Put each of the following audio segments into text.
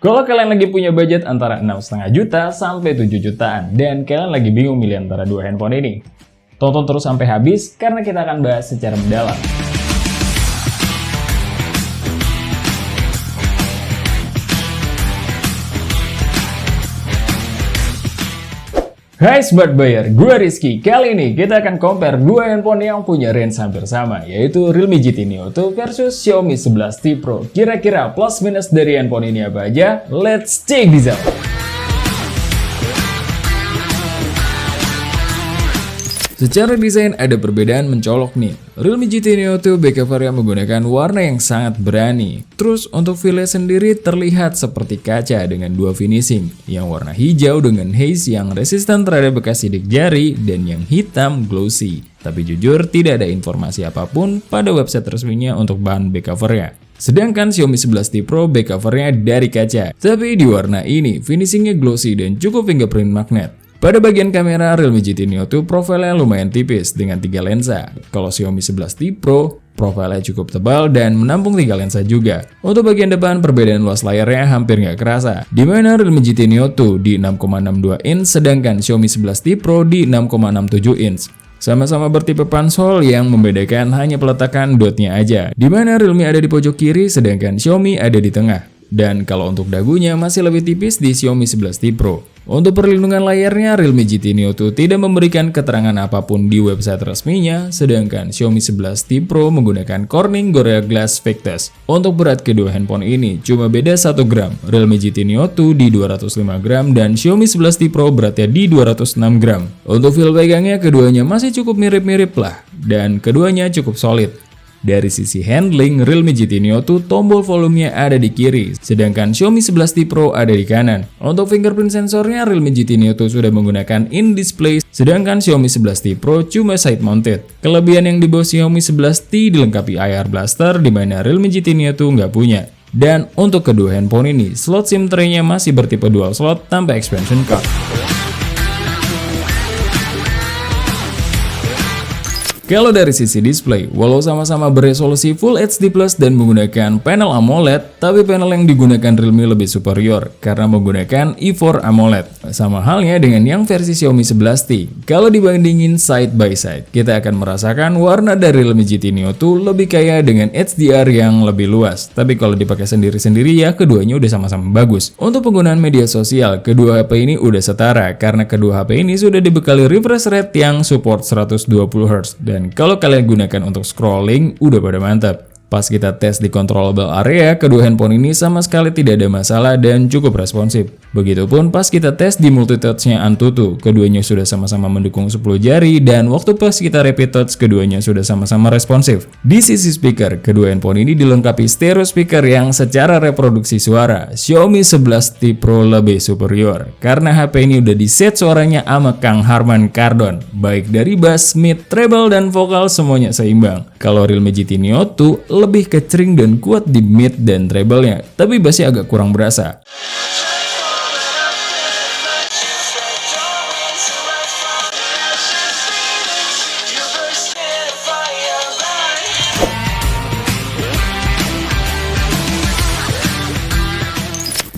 Kalau kalian lagi punya budget antara 6,5 juta sampai 7 jutaan dan kalian lagi bingung milih antara dua handphone ini, tonton terus sampai habis karena kita akan bahas secara mendalam. Hai Smart Buyer, gue Rizky. Kali ini kita akan compare dua handphone yang punya range hampir sama, yaitu Realme GT Neo 2 versus Xiaomi 11T Pro. Kira-kira plus minus dari handphone ini apa aja? Let's check this out! Secara desain ada perbedaan mencolok nih. Realme GT Neo 2 back covernya menggunakan warna yang sangat berani. Terus untuk feel sendiri terlihat seperti kaca dengan dua finishing. Yang warna hijau dengan haze yang resisten terhadap bekas sidik jari dan yang hitam glossy. Tapi jujur tidak ada informasi apapun pada website resminya untuk bahan back covernya. Sedangkan Xiaomi 11T Pro back covernya dari kaca. Tapi di warna ini finishingnya glossy dan cukup fingerprint magnet. Pada bagian kamera, Realme GT Neo 2 profilnya lumayan tipis dengan 3 lensa. Kalau Xiaomi 11T Pro, profilnya cukup tebal dan menampung 3 lensa juga. Untuk bagian depan, perbedaan luas layarnya hampir nggak kerasa. Di mana Realme GT Neo 2 di 6,62 inch, sedangkan Xiaomi 11T Pro di 6,67 inch. Sama-sama bertipe pansol yang membedakan hanya peletakan dotnya aja. Di mana Realme ada di pojok kiri, sedangkan Xiaomi ada di tengah. Dan kalau untuk dagunya masih lebih tipis di Xiaomi 11T Pro. Untuk perlindungan layarnya, Realme GT Neo 2 tidak memberikan keterangan apapun di website resminya, sedangkan Xiaomi 11T Pro menggunakan Corning Gorilla Glass Victus. Untuk berat kedua handphone ini cuma beda 1 gram, Realme GT Neo 2 di 205 gram dan Xiaomi 11T Pro beratnya di 206 gram. Untuk feel pegangnya keduanya masih cukup mirip-mirip lah, dan keduanya cukup solid. Dari sisi handling, Realme GT Neo 2 tombol volumenya ada di kiri, sedangkan Xiaomi 11T Pro ada di kanan. Untuk fingerprint sensornya, Realme GT Neo 2 sudah menggunakan in-display, sedangkan Xiaomi 11T Pro cuma side-mounted. Kelebihan yang di bawah Xiaomi 11T dilengkapi IR Blaster, di mana Realme GT Neo 2 nggak punya. Dan untuk kedua handphone ini, slot SIM tray-nya masih bertipe dual slot tanpa expansion card. Kalau dari sisi display, walau sama-sama beresolusi Full HD Plus dan menggunakan panel AMOLED, tapi panel yang digunakan Realme lebih superior karena menggunakan E4 AMOLED. Sama halnya dengan yang versi Xiaomi 11T. Kalau dibandingin side by side, kita akan merasakan warna dari Realme GT Neo 2 lebih kaya dengan HDR yang lebih luas. Tapi kalau dipakai sendiri-sendiri ya keduanya udah sama-sama bagus. Untuk penggunaan media sosial, kedua HP ini udah setara karena kedua HP ini sudah dibekali refresh rate yang support 120Hz. Dan kalau kalian gunakan untuk scrolling, udah pada mantap. Pas kita tes di controllable area, kedua handphone ini sama sekali tidak ada masalah dan cukup responsif. Begitupun pas kita tes di multitouch-nya Antutu, keduanya sudah sama-sama mendukung 10 jari dan waktu pas kita rapid touch, keduanya sudah sama-sama responsif. Di sisi speaker, kedua handphone ini dilengkapi stereo speaker yang secara reproduksi suara Xiaomi 11T Pro lebih superior karena HP ini udah di set suaranya sama Kang Harman Kardon, baik dari bass, mid, treble, dan vokal semuanya seimbang. Kalau Realme GT Neo 2 lebih kecering dan kuat di mid dan treble-nya, tapi bassnya agak kurang berasa.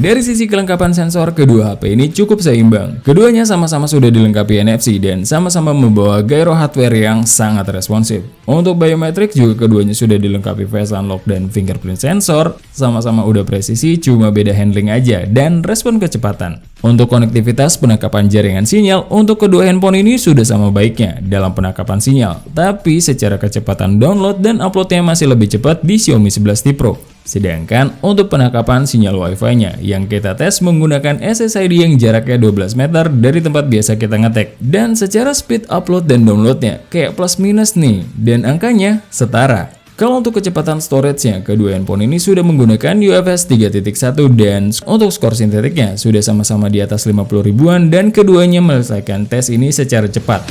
Dari sisi kelengkapan sensor, kedua HP ini cukup seimbang. Keduanya sama-sama sudah dilengkapi NFC dan sama-sama membawa gyro hardware yang sangat responsif. Untuk biometrik juga keduanya sudah dilengkapi face unlock dan fingerprint sensor. Sama-sama udah presisi, cuma beda handling aja dan respon kecepatan. Untuk konektivitas penangkapan jaringan sinyal, untuk kedua handphone ini sudah sama baiknya dalam penangkapan sinyal. Tapi secara kecepatan download dan uploadnya masih lebih cepat di Xiaomi 11T Pro. Sedangkan untuk penangkapan sinyal Wi-Fi-nya yang kita tes menggunakan SSID yang jaraknya 12 meter dari tempat biasa kita ngetek. Dan secara speed upload dan downloadnya kayak plus minus nih, dan angkanya setara. Kalau untuk kecepatan storage-nya, kedua handphone ini sudah menggunakan UFS 3.1 dan untuk skor sintetiknya sudah sama-sama di atas 50 ribuan dan keduanya menyelesaikan tes ini secara cepat.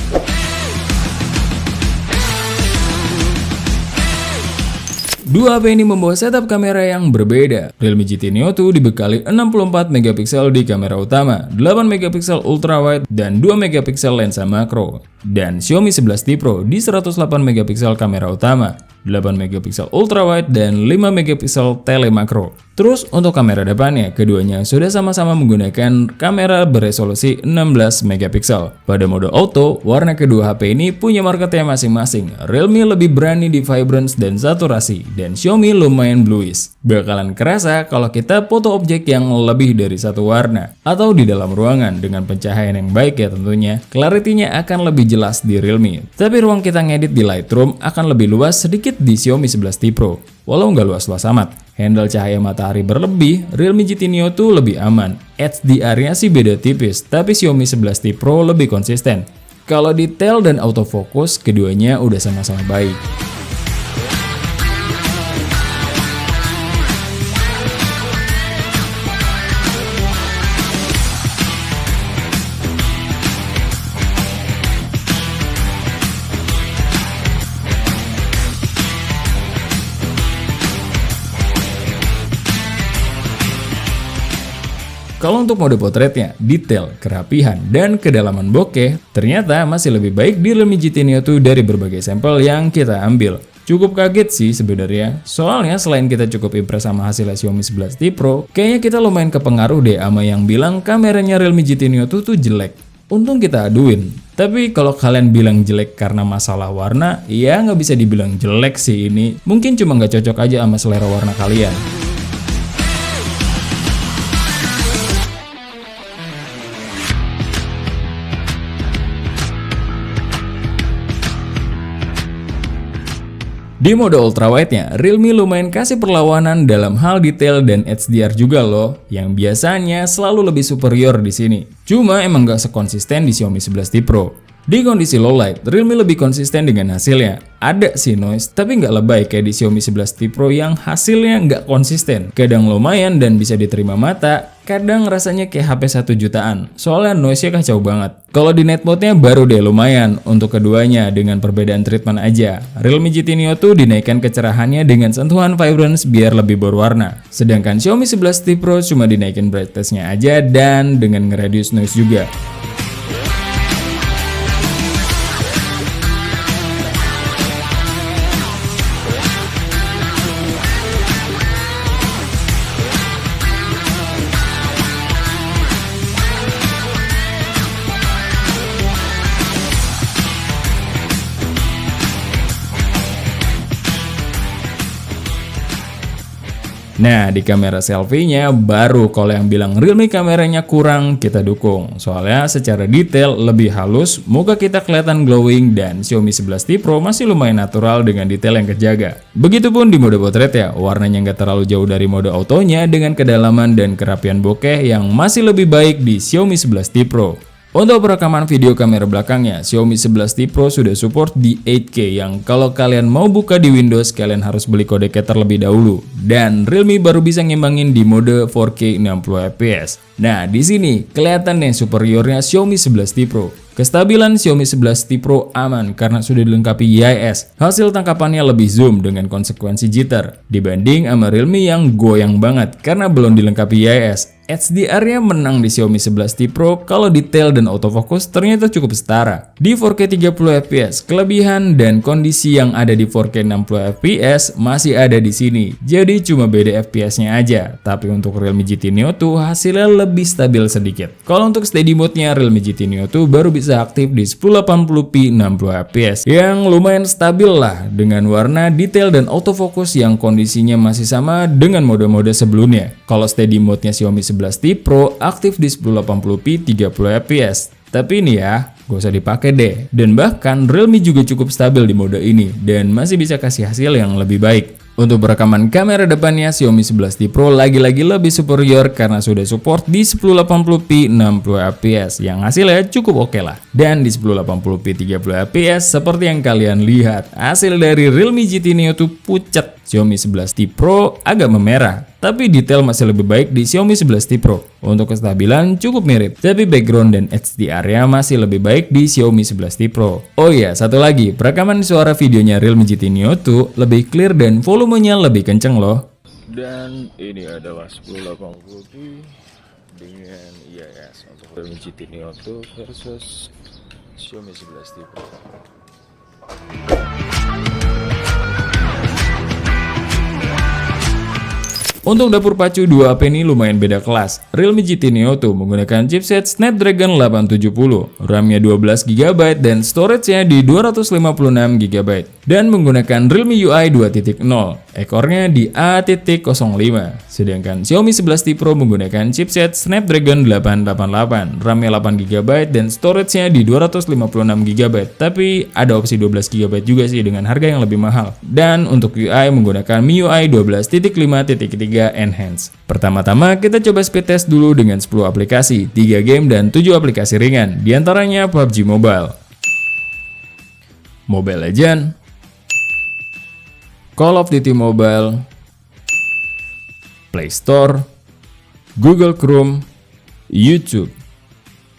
Dua HP ini membawa setup kamera yang berbeda. Realme GT Neo 2 dibekali 64 megapiksel di kamera utama, 8 megapiksel ultrawide, dan 2 megapiksel lensa makro. dan Xiaomi 11T Pro di 108 megapiksel kamera utama, 8 megapiksel ultrawide dan 5 megapiksel telemakro. Terus untuk kamera depannya, keduanya sudah sama-sama menggunakan kamera beresolusi 16 megapiksel. Pada mode auto, warna kedua HP ini punya marketnya masing-masing. Realme lebih berani di vibrance dan saturasi, dan Xiaomi lumayan bluish. Bakalan kerasa kalau kita foto objek yang lebih dari satu warna, atau di dalam ruangan dengan pencahayaan yang baik ya tentunya. Clarity-nya akan lebih jelas di Realme, tapi ruang kita ngedit di Lightroom akan lebih luas sedikit di Xiaomi 11T Pro. Walau nggak luas-luas amat, handle cahaya matahari berlebih, Realme GT Neo 2 lebih aman. HDR-nya sih beda tipis, tapi Xiaomi 11T Pro lebih konsisten. Kalau detail dan autofocus, keduanya udah sama-sama baik. Kalau untuk mode potretnya, detail, kerapihan, dan kedalaman bokeh ternyata masih lebih baik di Realme GT Neo 2 dari berbagai sampel yang kita ambil. Cukup kaget sih sebenarnya, soalnya selain kita cukup impress sama hasilnya Xiaomi 11T Pro, kayaknya kita lumayan kepengaruh deh sama yang bilang kameranya Realme GT Neo 2 tuh jelek. Untung kita aduin. Tapi kalau kalian bilang jelek karena masalah warna, ya nggak bisa dibilang jelek sih ini. Mungkin cuma nggak cocok aja sama selera warna kalian. Di mode ultrawide-nya, Realme lumayan kasih perlawanan dalam hal detail dan HDR juga loh, yang biasanya selalu lebih superior di sini. Cuma emang gak sekonsisten di Xiaomi 11T Pro. Di kondisi low light, Realme lebih konsisten dengan hasilnya. Ada sih noise, tapi nggak lebay kayak di Xiaomi 11T Pro yang hasilnya nggak konsisten. Kadang lumayan dan bisa diterima mata, kadang rasanya kayak HP 1 jutaan, soalnya noise-nya kacau banget. Kalau di night mode-nya baru deh lumayan untuk keduanya dengan perbedaan treatment aja. Realme GT Neo 2 dinaikkan kecerahannya dengan sentuhan vibrance biar lebih berwarna. Sedangkan Xiaomi 11T Pro cuma dinaikin brightness-nya aja dan dengan nge-reduce noise juga. Nah, di kamera selfie-nya baru kalau yang bilang Realme kameranya kurang kita dukung. Soalnya secara detail lebih halus, muka kita kelihatan glowing dan Xiaomi 11T Pro masih lumayan natural dengan detail yang kejaga. Begitupun di mode potret ya, warnanya nggak terlalu jauh dari mode autonya dengan kedalaman dan kerapian bokeh yang masih lebih baik di Xiaomi 11T Pro. Untuk perekaman video kamera belakangnya, Xiaomi 11T Pro sudah support di 8K yang kalau kalian mau buka di Windows, kalian harus beli codec terlebih dahulu. Dan Realme baru bisa ngimbangin di mode 4K 60fps. Nah, di sini kelihatan nih superiornya Xiaomi 11T Pro. Kestabilan Xiaomi 11T Pro aman karena sudah dilengkapi IIS. Hasil tangkapannya lebih zoom dengan konsekuensi jitter dibanding sama Realme yang goyang banget karena belum dilengkapi IIS. HDR-nya menang di Xiaomi 11T Pro kalau detail dan autofocus ternyata cukup setara. Di 4K 30fps, kelebihan dan kondisi yang ada di 4K 60fps masih ada di sini. Jadi cuma beda FPS-nya aja. Tapi untuk Realme GT Neo 2 hasilnya lebih stabil sedikit. Kalau untuk steady mode-nya Realme GT Neo 2 baru bisa aktif di 1080p 60fps yang lumayan stabil lah dengan warna, detail dan autofocus yang kondisinya masih sama dengan mode-mode sebelumnya. Kalau steady mode-nya Xiaomi 11T Pro aktif di 1080p 30fps. Tapi ini ya, gak usah dipakai deh. Dan bahkan Realme juga cukup stabil di mode ini dan masih bisa kasih hasil yang lebih baik. Untuk perekaman kamera depannya, Xiaomi 11T Pro lagi-lagi lebih superior karena sudah support di 1080p 60fps yang hasilnya cukup oke lah. Dan di 1080p 30fps seperti yang kalian lihat, hasil dari Realme GT Neo 2 pucat. Xiaomi 11T Pro agak memerah, tapi detail masih lebih baik di Xiaomi 11T Pro. Untuk kestabilan cukup mirip, tapi background dan HDR-nya masih lebih baik di Xiaomi 11T Pro. Oh iya, satu lagi, perekaman suara videonya Realme GT Neo 2 lebih clear dan volumenya lebih kenceng loh. Dan ini adalah 1080p dengan IIS untuk Realme GT Neo 2 versus Xiaomi 11T Pro. Untuk dapur pacu 2 HP ini lumayan beda kelas. Realme GT Neo 2 menggunakan chipset Snapdragon 870, RAM-nya 12GB dan storage-nya di 256GB. Dan menggunakan Realme UI 2.0, ekornya di A.05. Sedangkan Xiaomi 11T Pro menggunakan chipset Snapdragon 888, RAM-nya 8GB dan storage-nya di 256GB. Tapi ada opsi 12GB juga sih dengan harga yang lebih mahal. Dan untuk UI menggunakan MIUI 12.5.3 Enhance. Pertama-tama kita coba speed test dulu dengan 10 aplikasi, 3 game dan 7 aplikasi ringan, diantaranya PUBG Mobile, Mobile Legends, Call of Duty Mobile, Play Store, Google Chrome, YouTube,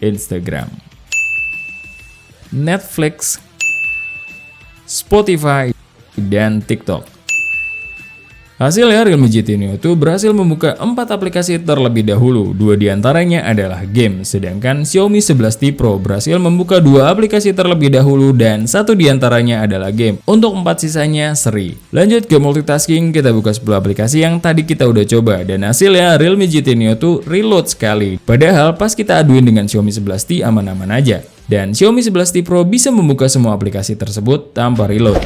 Instagram, Netflix, Spotify, dan TikTok. Hasilnya Realme GT Neo 2 berhasil membuka 4 aplikasi terlebih dahulu, 2 diantaranya adalah game, sedangkan Xiaomi 11T Pro berhasil membuka 2 aplikasi terlebih dahulu dan 1 diantaranya adalah game. Untuk 4 sisanya seri. Lanjut ke multitasking, kita buka 10 aplikasi yang tadi kita udah coba dan hasilnya Realme GT Neo 2 reload sekali. Padahal pas kita aduin dengan Xiaomi 11T aman-aman aja. Dan Xiaomi 11T Pro bisa membuka semua aplikasi tersebut tanpa reload.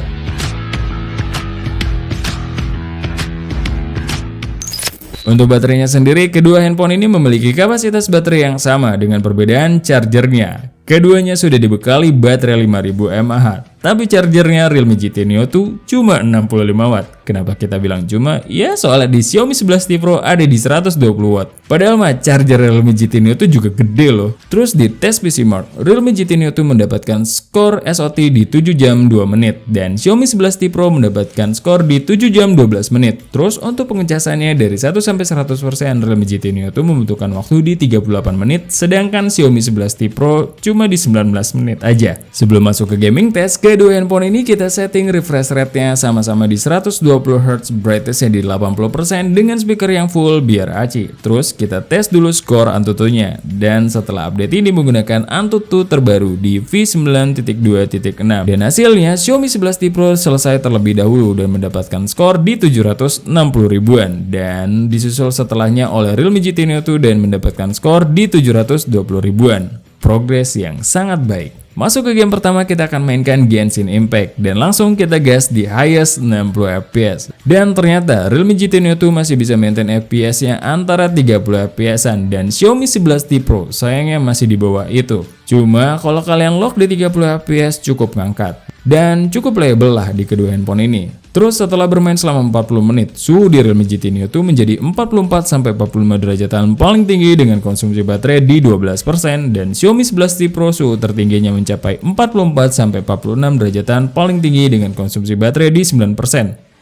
Untuk baterainya sendiri, kedua handphone ini memiliki kapasitas baterai yang sama dengan perbedaan chargernya. Keduanya sudah dibekali baterai 5000 mAh, tapi chargernya Realme GT Neo 2 cuma 65 Watt. Kenapa kita bilang cuma? Ya soalnya di Xiaomi 11T Pro ada di 120 Watt. Padahal mah charger Realme GT Neo 2 juga gede loh. Terus di tes PC Mark, Realme GT Neo 2 mendapatkan skor SOT di 7 jam 2 menit dan Xiaomi 11T Pro mendapatkan skor di 7 jam 12 menit. Terus untuk pengecasannya dari 1 sampai 100%, Realme GT Neo 2 membutuhkan waktu di 38 menit, sedangkan Xiaomi 11T Pro cuma di 19 menit aja. Sebelum masuk ke gaming test, kedua handphone ini kita setting refresh rate-nya sama-sama di 120Hz, brightness-nya di 80% dengan speaker yang full biar aci. Terus kita tes dulu skor Antutu-nya. Dan setelah update ini menggunakan Antutu terbaru di V9.2.6. Dan hasilnya Xiaomi 11T Pro selesai terlebih dahulu dan mendapatkan skor di 760 ribuan. Dan disusul setelahnya oleh Realme GT Neo 2 dan mendapatkan skor di 720 ribuan. Progres yang sangat baik. Masuk ke game pertama, kita akan mainkan Genshin Impact dan langsung kita gas di highest 60 fps. Dan ternyata Realme GT Neo 2 masih bisa maintain fps-nya antara 30 fps-an dan Xiaomi 11T Pro sayangnya masih di bawah itu. Cuma kalau kalian lock di 30 fps cukup ngangkat dan cukup playable lah di kedua handphone ini. Terus setelah bermain selama 40 menit, suhu di Realme GT Neo 2 menjadi 44-45 derajatan paling tinggi dengan konsumsi baterai di 12% dan Xiaomi 11T Pro suhu tertingginya mencapai 44-46 derajatan paling tinggi dengan konsumsi baterai di 9%.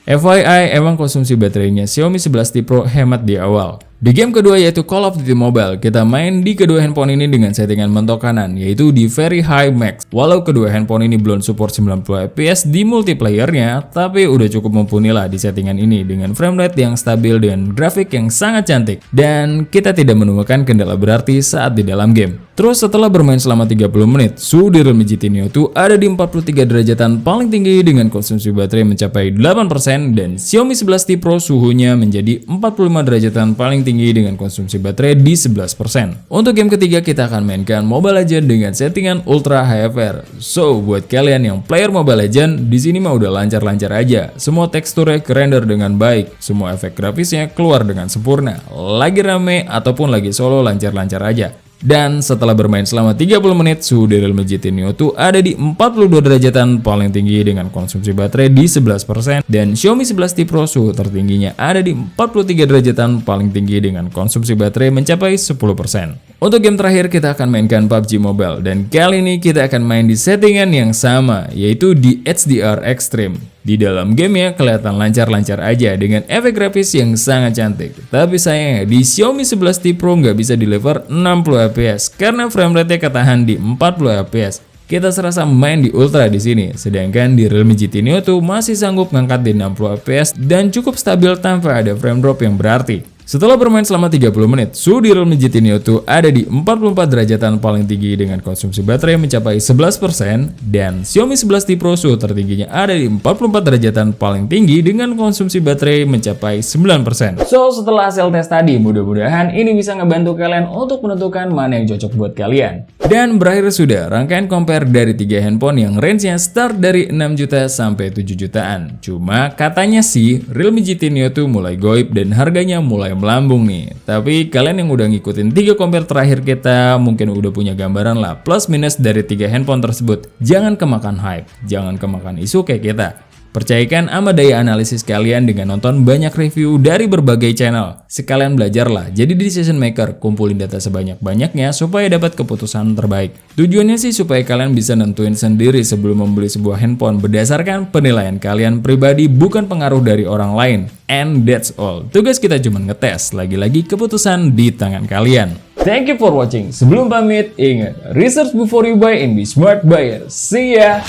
FYI, emang konsumsi baterainya Xiaomi 11T Pro hemat di awal. Di game kedua yaitu Call of Duty Mobile, kita main di kedua handphone ini dengan settingan mentok kanan yaitu di Very High Max. Walau kedua handphone ini belum support 90 fps di multiplayernya, tapi udah cukup mumpuni lah di settingan ini dengan frame rate yang stabil dan grafik yang sangat cantik. Dan kita tidak menemukan kendala berarti saat di dalam game. Terus setelah bermain selama 30 menit, suhu di Realme GT Neo 2 ada di 43 derajatan paling tinggi dengan konsumsi baterai mencapai 8% dan Xiaomi 11T Pro suhunya menjadi 45 derajatan paling tinggi dengan konsumsi baterai di 11%. Untuk game ketiga kita akan mainkan Mobile Legends dengan settingan Ultra HFR. So, buat kalian yang player Mobile Legends, di sini mah udah lancar-lancar aja. Semua teksturnya kerender dengan baik, semua efek grafisnya keluar dengan sempurna. Lagi rame ataupun lagi solo lancar-lancar aja. Dan setelah bermain selama 30 menit, suhu di Realme GT Neo 2 ada di 42 derajatan paling tinggi dengan konsumsi baterai di 11% dan Xiaomi 11T Pro suhu tertingginya ada di 43 derajatan paling tinggi dengan konsumsi baterai mencapai 10%. Untuk game terakhir kita akan mainkan PUBG Mobile dan kali ini kita akan main di settingan yang sama yaitu di HDR Extreme. Di dalam gamenya kelihatan lancar-lancar aja dengan efek grafis yang sangat cantik. Tapi sayangnya di Xiaomi 11T Pro nggak bisa deliver 60 fps karena frame rate-nya ketahan di 40 fps. Kita serasa main di Ultra di sini, sedangkan di Realme GT Neo 2 masih sanggup ngangkat di 60 fps dan cukup stabil tanpa ada frame drop yang berarti. Setelah bermain selama 30 menit, suhu di Realme GT Neo 2 ada di 44 derajatan paling tinggi dengan konsumsi baterai mencapai 11%, dan Xiaomi 11T Pro suhu tertingginya ada di 44 derajatan paling tinggi dengan konsumsi baterai mencapai 9%. So, setelah hasil tes tadi, mudah-mudahan ini bisa ngebantu kalian untuk menentukan mana yang cocok buat kalian. Dan berakhir sudah rangkaian compare dari 3 handphone yang range-nya start dari 6 juta sampai 7 jutaan. Cuma katanya sih Realme GT Neo 2 mulai goib dan harganya mulai melambung nih. Tapi kalian yang udah ngikutin 3 compare terakhir kita mungkin udah punya gambaran lah plus minus dari 3 handphone tersebut. Jangan kemakan hype, jangan kemakan isu kayak kita. Percayakan sama daya analisis kalian dengan nonton banyak review dari berbagai channel. Sekalian belajarlah, jadi decision maker, kumpulin data sebanyak-banyaknya supaya dapat keputusan terbaik. Tujuannya sih supaya kalian bisa nentuin sendiri sebelum membeli sebuah handphone berdasarkan penilaian kalian pribadi, bukan pengaruh dari orang lain. And that's all. Tugas kita cuma ngetes, lagi-lagi keputusan di tangan kalian. Thank you for watching. Sebelum pamit, ingat, research before you buy and be smart buyer. See ya!